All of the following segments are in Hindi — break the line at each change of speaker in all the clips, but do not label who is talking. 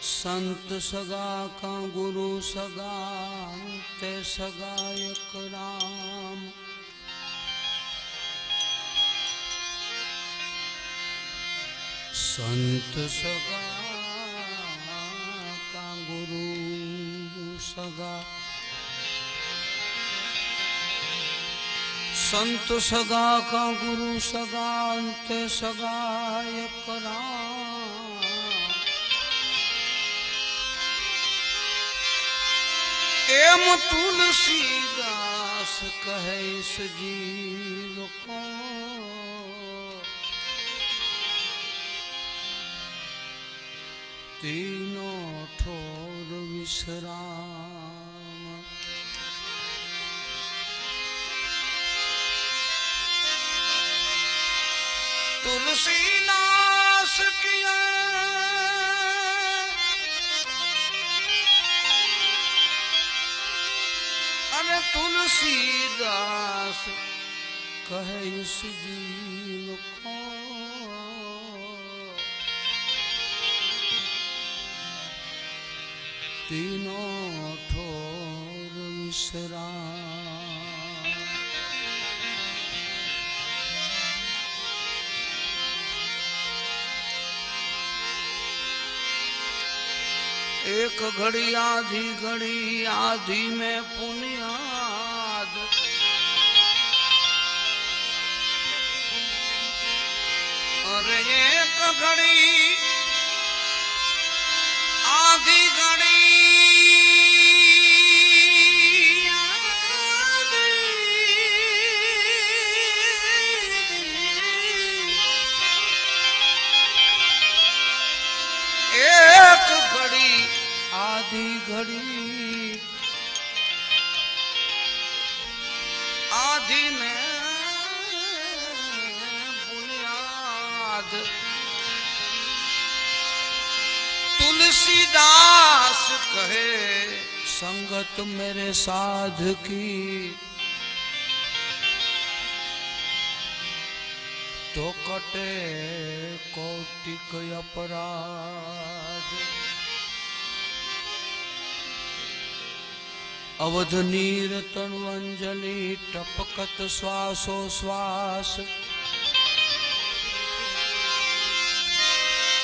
संत सगा का गुरु सगा ते सगा एक राम। संत सगा का गुरु सगा, संत सगा का गुरु सगा ते सगा एक राम। एम तुलसीदास कहे इस जीव को, तीनों ठोर विश्राम। तुलसीदास किया अरे तुलसीदास कहे इस जीव को, तीनों ठोर विश्राम। एक घड़ी आधी में पुनियाद, और एक घड़ी आधी घड़ी आधी घड़ी आधी में बुनियाद। तुलसीदास कहे संगत मेरे साध की, तो कटे कौटिक अपराध। अवध नीर तनु अंजलि टपकत श्वासो श्वास।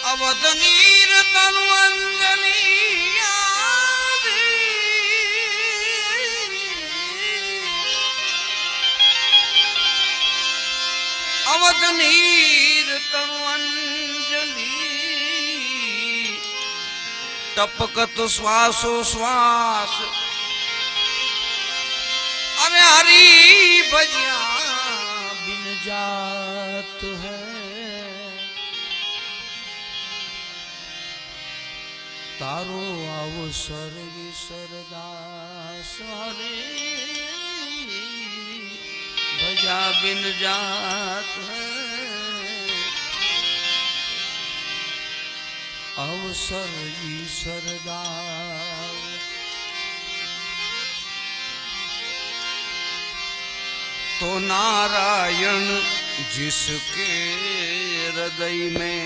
अवध नीर तनु अंजलि अवध नीर तनु अंजलि टपकत श्वासो श्वास। अरे हरी भजिया बिन जात है, तारो अवसर सरदास। हरे भजा बिन जात है, अवसर सरदास। तो नारायण जिसके हृदय में,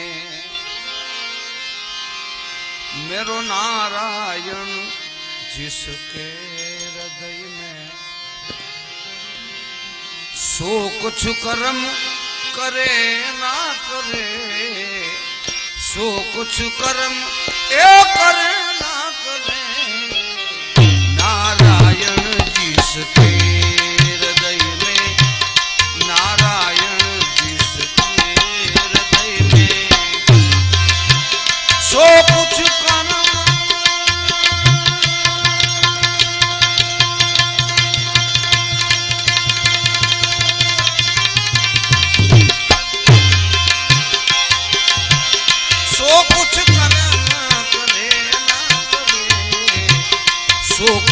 मेरो नारायण जिसके हृदय में, सो कुछ कर्म करे ना करे, सो कुछ कर्म करे ना करे। नारायण जिसके हृदय में, नारायण जिसके हृदय में, सो कुछ कर्म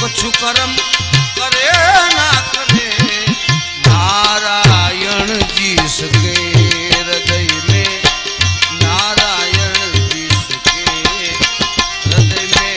कुछ कर्म करे ना करे। नारायण जिसके हृदय में, नारायण जिसके हृदय में,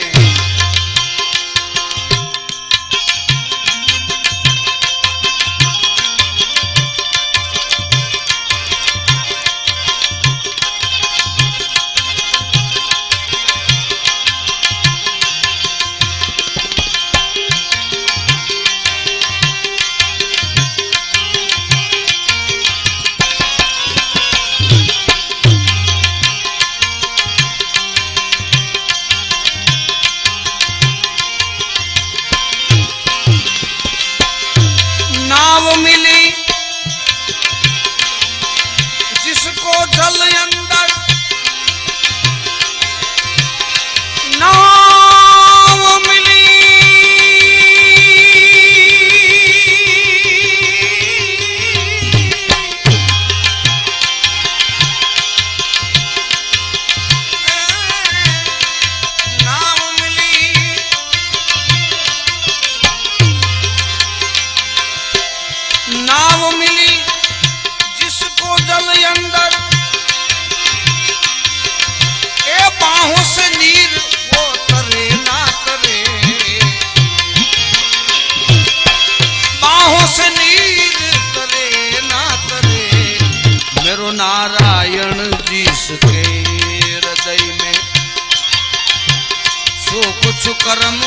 कुछ कर्म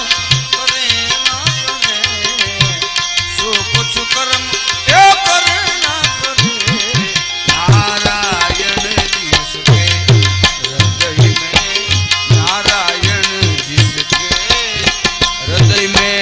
करे ना करे, सो कुछ कर्म ये करे ना करे। नारायण जिसके हृदय में, नारायण जिसके हृदय में।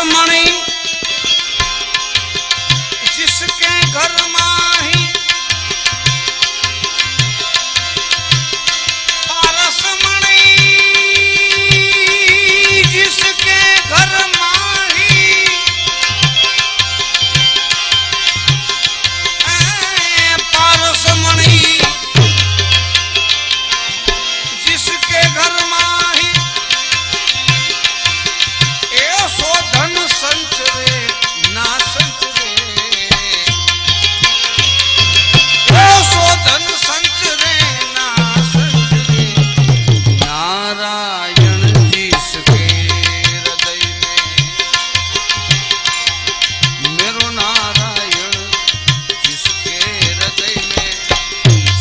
मणि जिसके घर माही, पारस मणि जिसके घर माही, पारस मणि जिसके घर माही, सो धन संचरे ना संचरे, सो धन संचरे ना संचरे। नारायण जिसके हृदय में, मेरो नारायण जिसके हृदय में,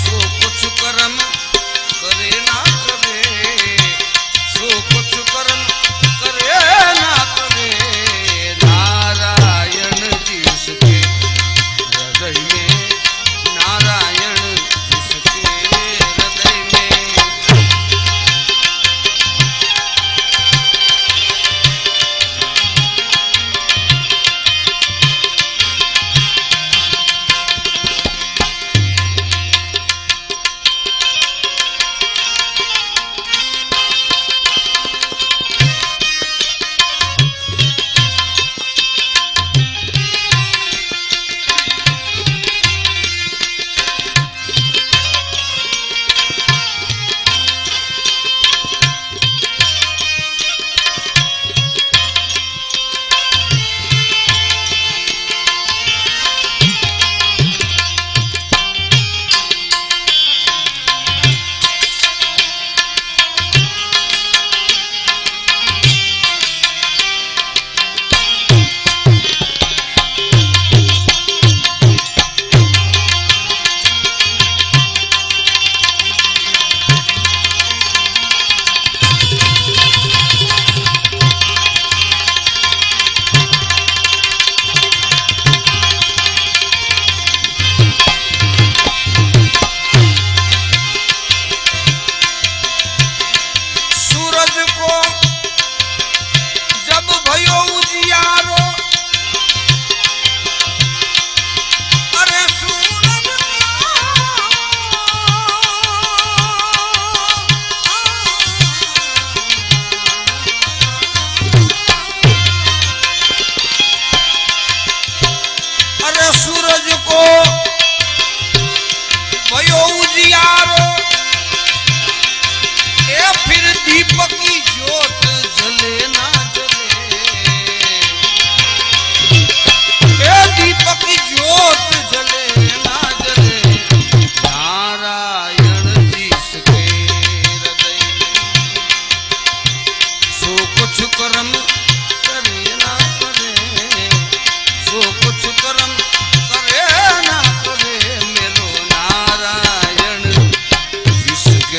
सो कुछ कर्म करे ना करे, सो कुछ कर्म करे ना करे। नारायण जिसके हृदय में, नारायण जिसके हृदय में।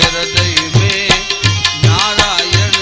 हृदय में नारायण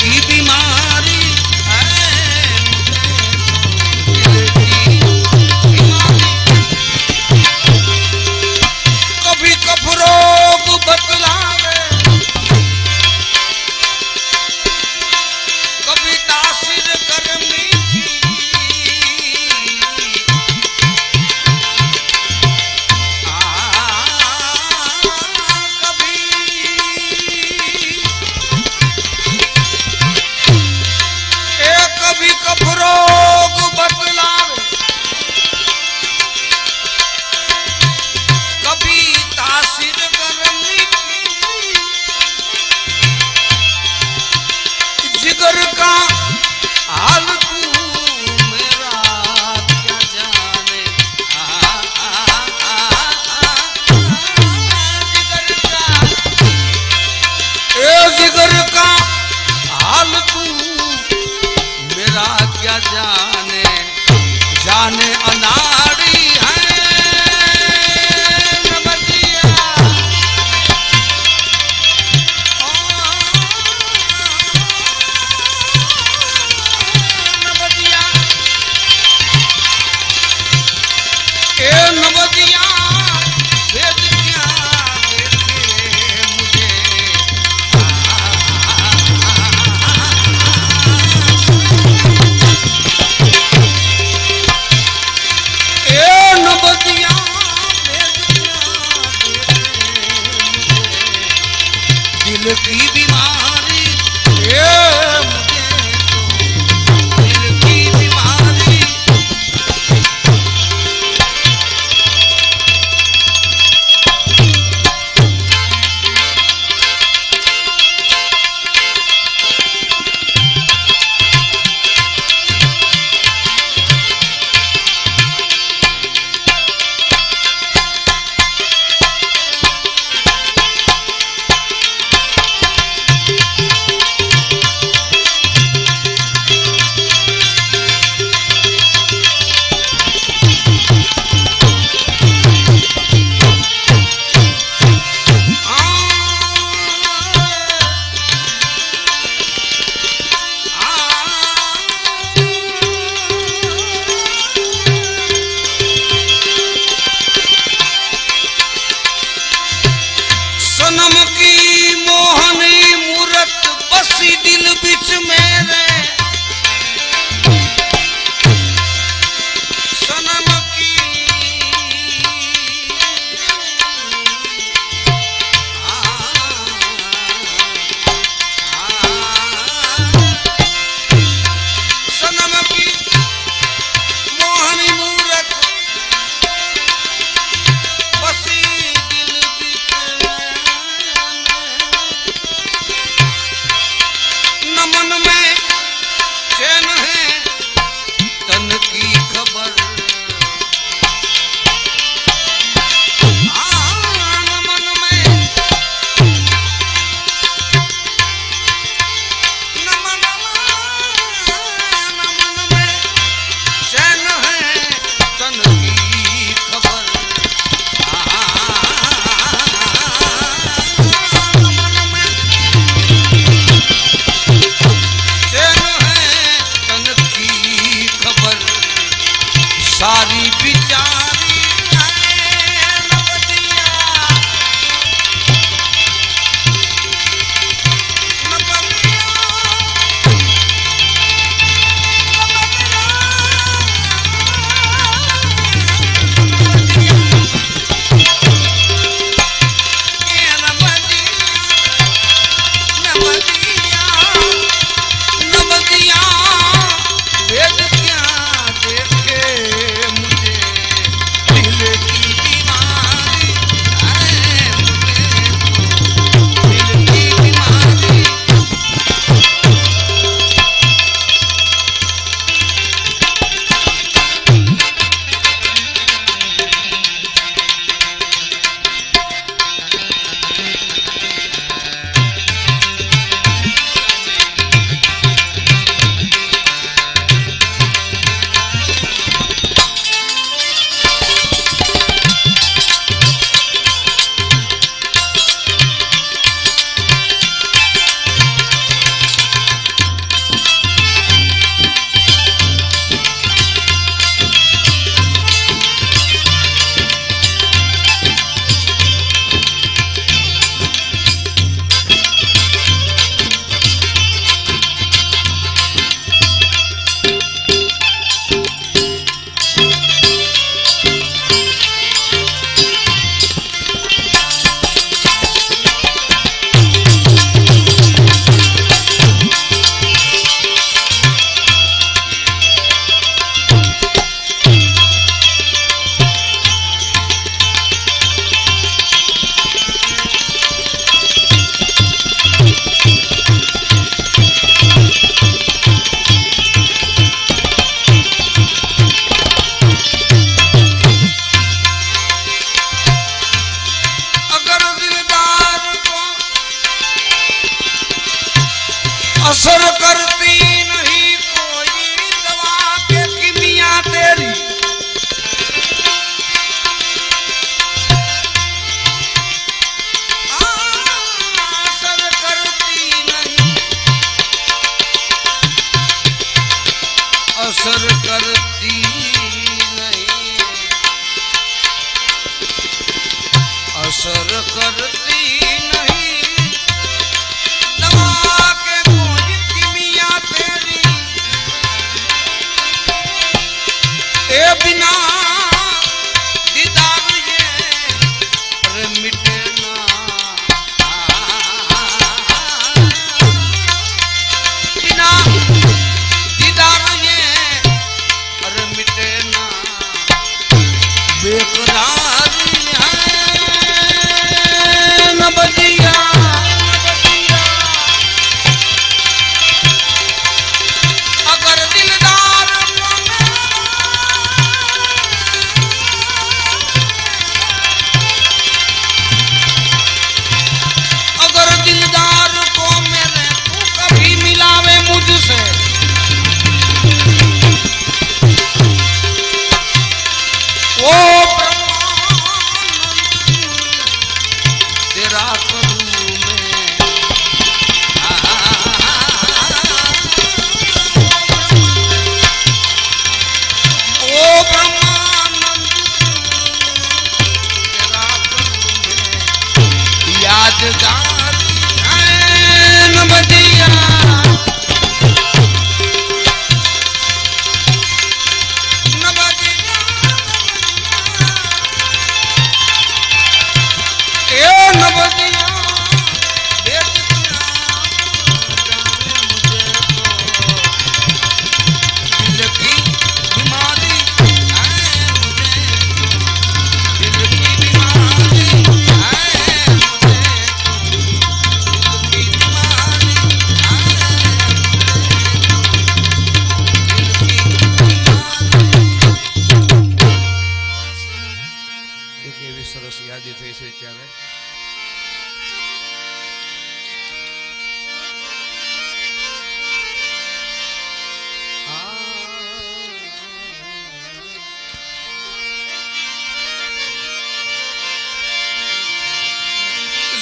की बीमारी कभी कफ रोग बतलावे, कभी तासीर गर्मी की, कभी कफ रोग बतलावे, कभी तासीर गर्मी की, जिगर का हाल तू मेरा क्या जाने, जिगर का हाल तू मेरा क्या जाने, जाने अनाड़ी है नबदिया, नबदिया ए नबदिया भेद क्या देखे मुझे, नबदिया दिल की बीमारी, मुझे तो दिल की बीमारी, सनम की मोहनी मूरत बसी दिल बिच मेरे, सनम की सनम की मोहनी मूरत बसी दिल बिच नमन में असर करती नहीं, असर करती नहीं। दवा के बोझ की मियां तेरी ए बिना दीदार ये अरे मिटे ना, बिना दीदार ये अरे मिटे ना, बेकरार न बजिया अगर दिलदार अगर दिलदार को मेरे तू कभी मिलावे मुझसे, ओ तेरा करूं मैं, ओ ब्रह्मानंद तेरा करूं मैं यादगार न बजिया, न बजिया, ए न बजिया, बेटियां जाने मुझे तो दिल की बीमारी है, मुझे दिल की बीमारी है, मुझे दिल की बीमारी है, एक एवी सरस યાદી થઈ છે ત્યારે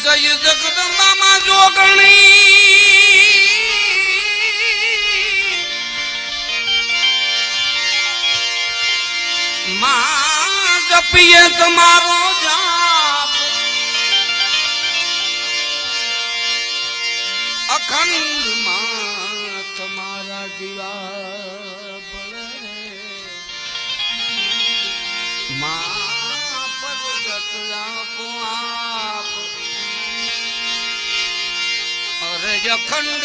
જય જગદંબા જોગણી मां जपिए तुम्हारो जाप, अखंड मां तुम्हारा जीवा बड़े, मां परगत आपो आप, अरे अखंड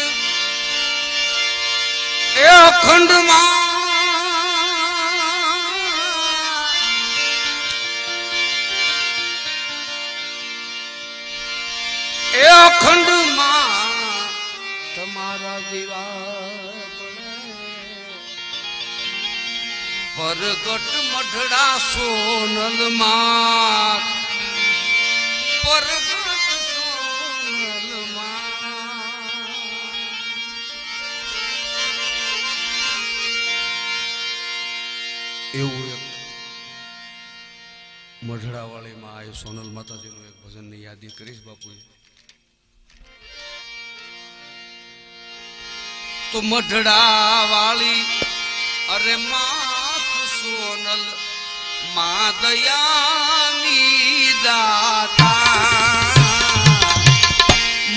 ए अखंड मां अखंड मां तुम्हारा जीवा परगट मढ़ड़ा सोनल मां, परगट सोनल मां, એવું એક મઢડા વાળી માં આ સોનલ માતાજીનું એક ભજન ની યાદી કરીશ બાપુજી। तो मढ़ड़ा वाली अरे मात सोनल मां दयानी दाता,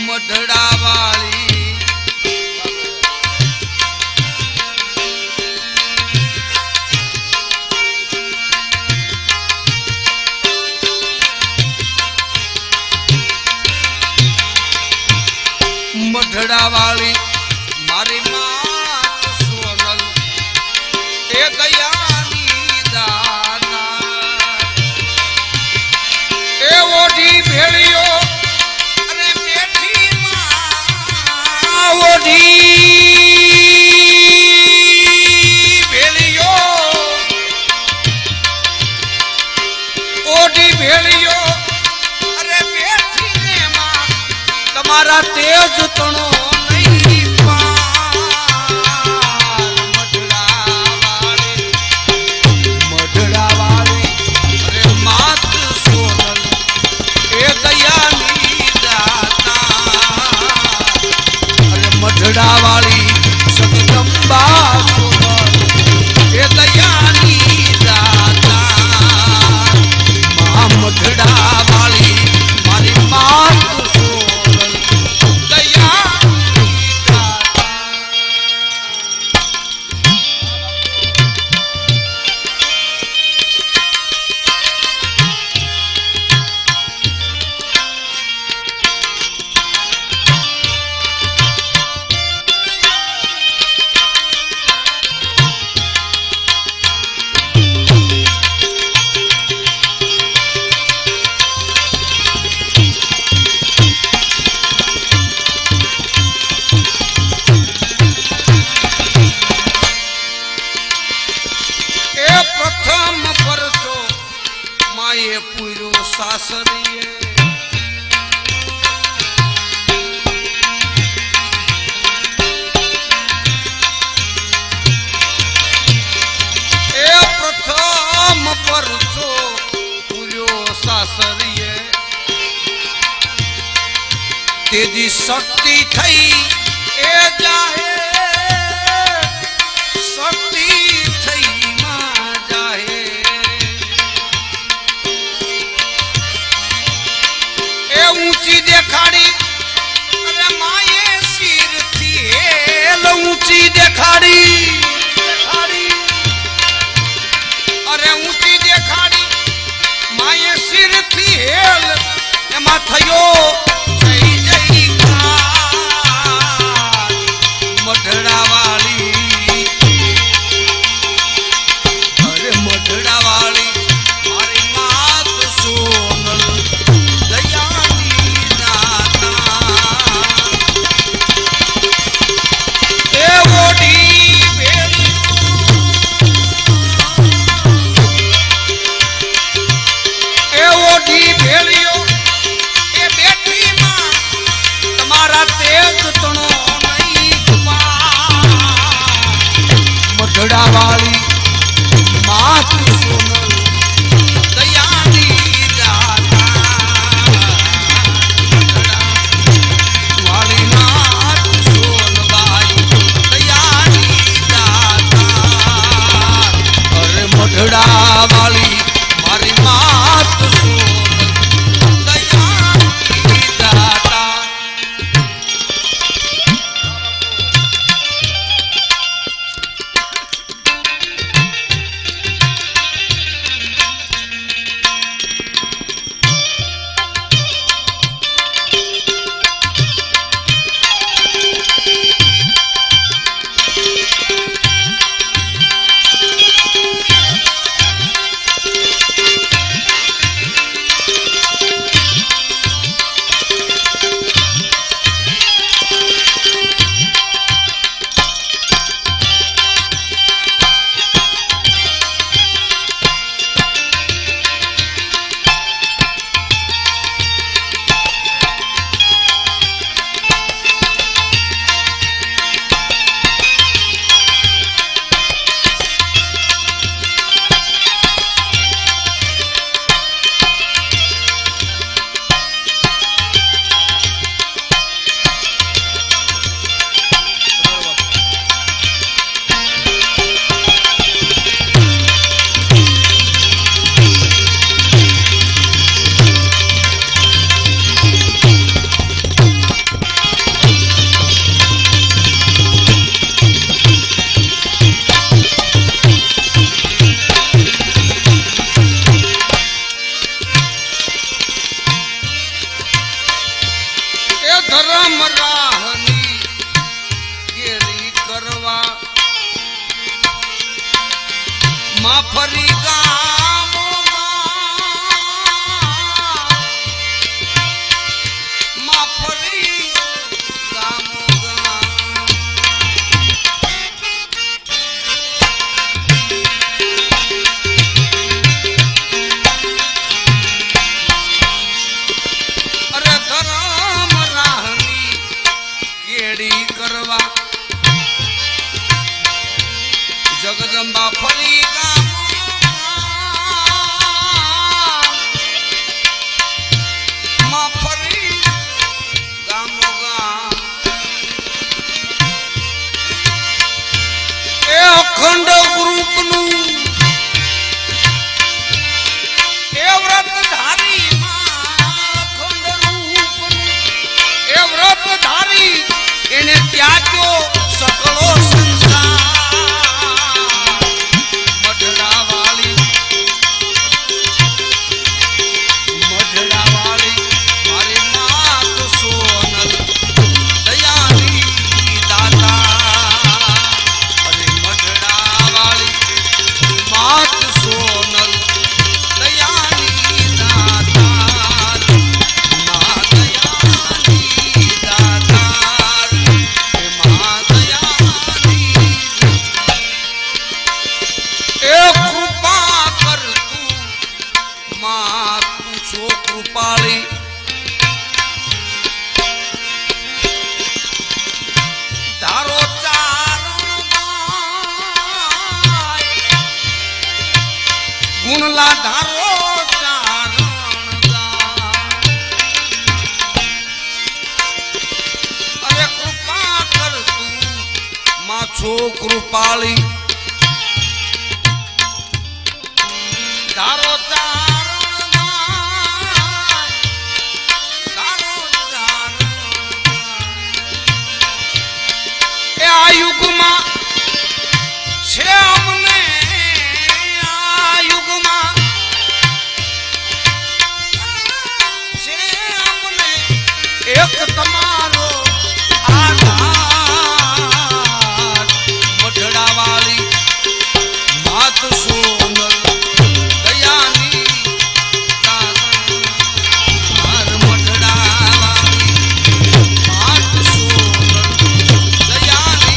मढ़ड़ा वाली मढ़ड़ा वाली मारी मात सोनल ए दयानी दाता, ए ओढ़ी भेड़ियो अरे बेटी मां सासरिए ए प्रथम परचो पूर्यो सासरिए तेजी शक्ति थई ए जाहे शक्ति थई मां जाहे ए ऊंची देखाड़ी अरे माये सिर थी हेल ऊंची देखाड़ी अरे ऊंची देखाड़ी माये सिर थी हेल एमा थयो वाली मात सोनल दयानी दाता वाली मात सोनबाई दयानी दाता अरे मधड़ा वाली मारी मात सोनल दयानी दाता धर्म राहनी केरी करवा माफरी गामो माफरी गामो अरे धर्म करवा जगदम्बा फली मां फरी गामो गाम ए अखंड ग्रुप नु ए व्रत धारी मां अखंड रूप नु ए व्रत धारी एने त्याग्यो सकलो संसार मां छोकरू पाली धारो आ युग में छे अमने आ युग में छे अमने एक तमारो आधार मठड़ा वाली मात सोनल दयानी दार मठड़ा वाली मात सोनल दयानी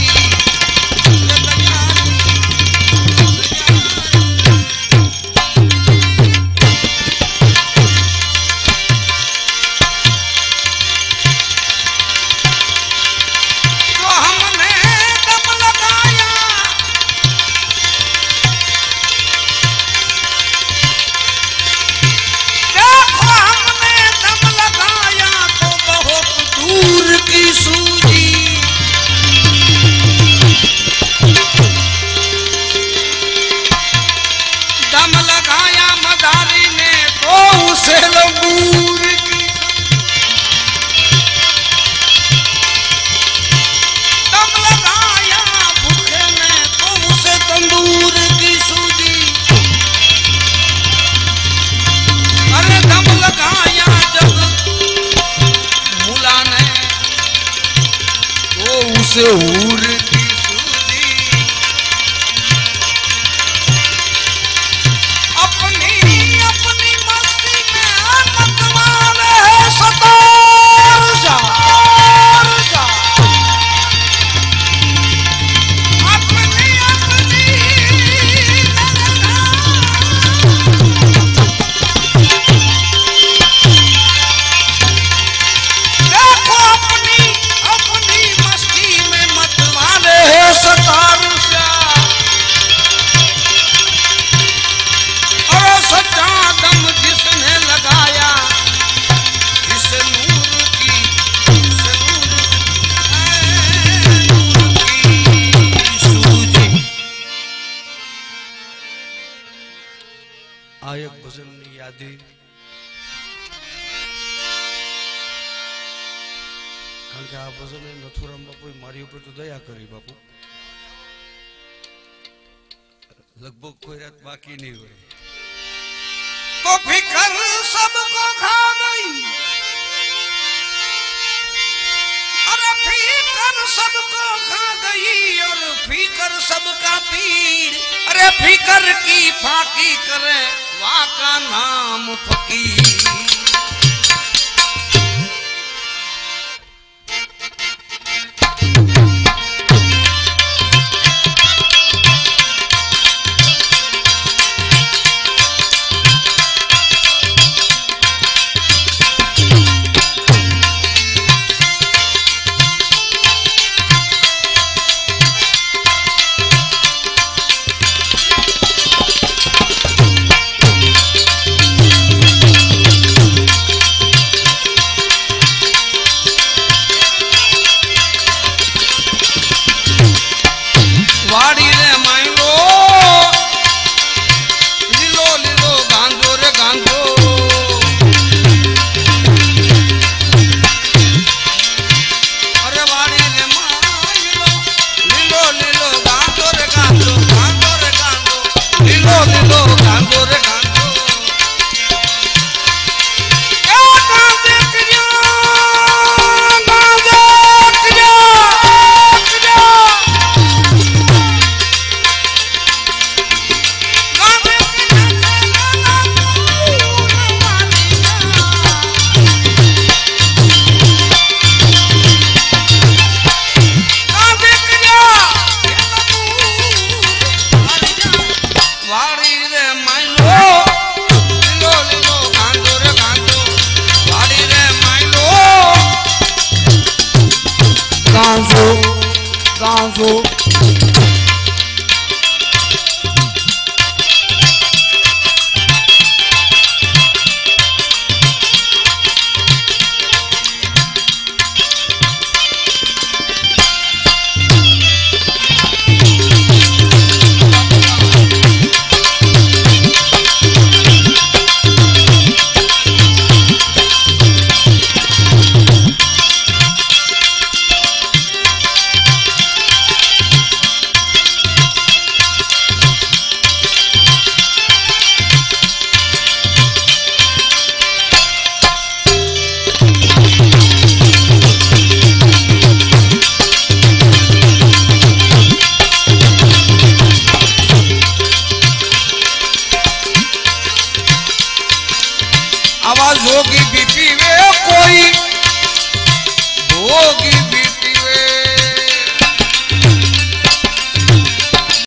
से हूर की सूझी अपनी अपनी मस्ती में मतवाले सतार जा अपनी अपनी देखो अपनी अपनी मस्ती में मतवाले सतार जा और सच्चा दम जिसने लगाया इस नूर की सूझी। आ एक भजन की यादी कारण के आ भजन नथुराम बापू मारी ऊपर तो दया करी बापू लगभग कोई रात बाकी नहीं हुई तो फिकर सबको खा गई अरे फिकर सबको खा गई और फिकर सबका पीर अरे फिकर की फाकी करे वाह का नाम फकीर वाड़ी रे माई